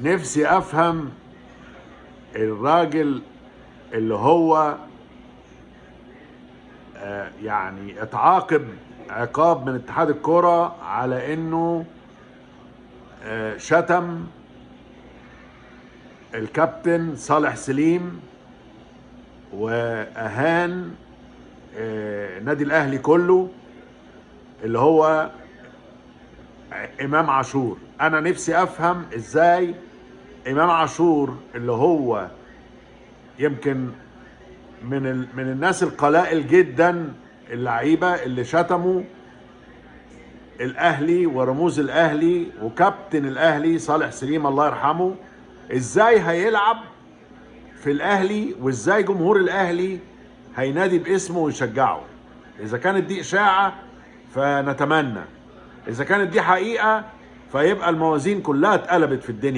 نفسي افهم الراجل اللي هو يعني اتعاقب عقاب من اتحاد الكرة على انه شتم الكابتن صالح سليم واهان نادي الاهلي كله، اللي هو امام عاشور. انا نفسي افهم ازاي امام عاشور اللي هو يمكن من الناس القلائل جدا اللعيبه اللي شتموا الاهلي ورموز الاهلي وكابتن الاهلي صالح سليم الله يرحمه، ازاي هيلعب في الاهلي وازاي جمهور الاهلي هينادي باسمه ويشجعه. اذا كانت دي اشاعه فنتمنى، اذا كانت دي حقيقه فيبقى الموازين كلها اتقلبت في الدنيا.